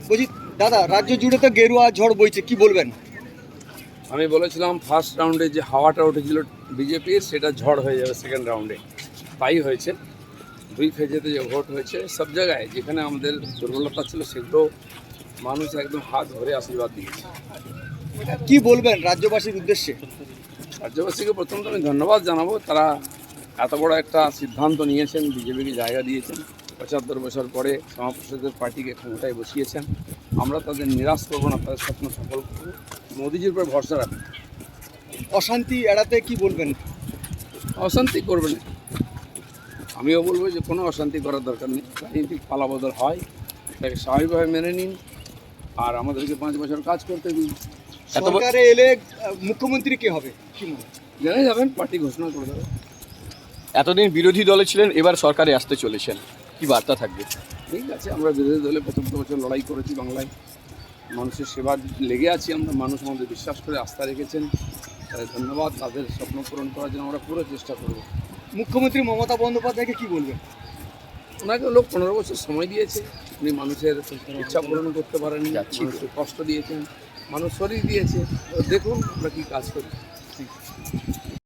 বলছি দাদা, রাজ্য জুড়ে তো গেরুয়া ঝড় বইছে, কি বলবেন? আমি বলেছিলাম ফার্স্ট রাউন্ডে যে হাওয়াটা উঠেছিল বিজেপির, সেটা ঝড় হয়ে যাবে সেকেন্ড রাউন্ডে। তাই হয়েছে। দুই ফেজেতে যে ভোট হয়েছে, সব জায়গায় যেখানে আমাদের দুর্বলতা ছিল সেগুলো মানুষ একদম হাত ধরে আশীর্বাদ দিয়েছে। কি বলবেন রাজ্যবাসীর উদ্দেশ্যে? রাজ্যবাসীকে প্রথমত আমি ধন্যবাদ জানাবো, তারা এত বড় একটা সিদ্ধান্ত নিয়েছেন, বিজেপিকে জায়গা দিয়েছেন, ৭৫ বছর পরে শ্যামাপ্রসাদের পার্টিকে ক্ষমতায় বসিয়েছেন। আমরা তাদের নিরাশ করবো না, তাদের স্বপ্ন সফল করবো, মোদিজির উপর ভরসা রাখবো। অশান্তি এড়াতে কি বলবেন? অশান্তি করবে না, আমিও বলবো যে কোনো অশান্তি করার দরকার নেই। রাজনৈতিক পালাবদল হয়, এটাকে স্বাভাবিকভাবে মেনে নিন, আর আমাদেরকে 5 বছর কাজ করতে দিন। সরকারে এলে মুখ্যমন্ত্রী কে হবে কি মনে হয়? জেনে যাবেন, পার্টি ঘোষণা করে দেবে। এতদিন বিরোধী দলে ছিলেন, এবার সরকারে আসতে চলেছেন, কি বার্তা থাকবে? ঠিক আছে, আমরা বিরোধী দলে 75 বছর লড়াই করেছি বাংলায়, মানুষের সেবা লেগে আছি আমরা, মানুষ আমাদের বিশ্বাস করে আস্থা রেখেছেন, তাদের ধন্যবাদ। তাদের স্বপ্ন পূরণ করার জন্য আমরা পুরো চেষ্টা করব। মুখ্যমন্ত্রী মমতা বন্দ্যোপাধ্যায়কে কি বলবেন? ওনাকে লোক 15 বছর সময় দিয়েছে, উনি মানুষের ইচ্ছা পূরণ করতে পারেননি, মানুষকে কষ্ট দিয়েছেন, মানুষ শরীর দিয়েছে। দেখুন আমরা কী কাজ করি।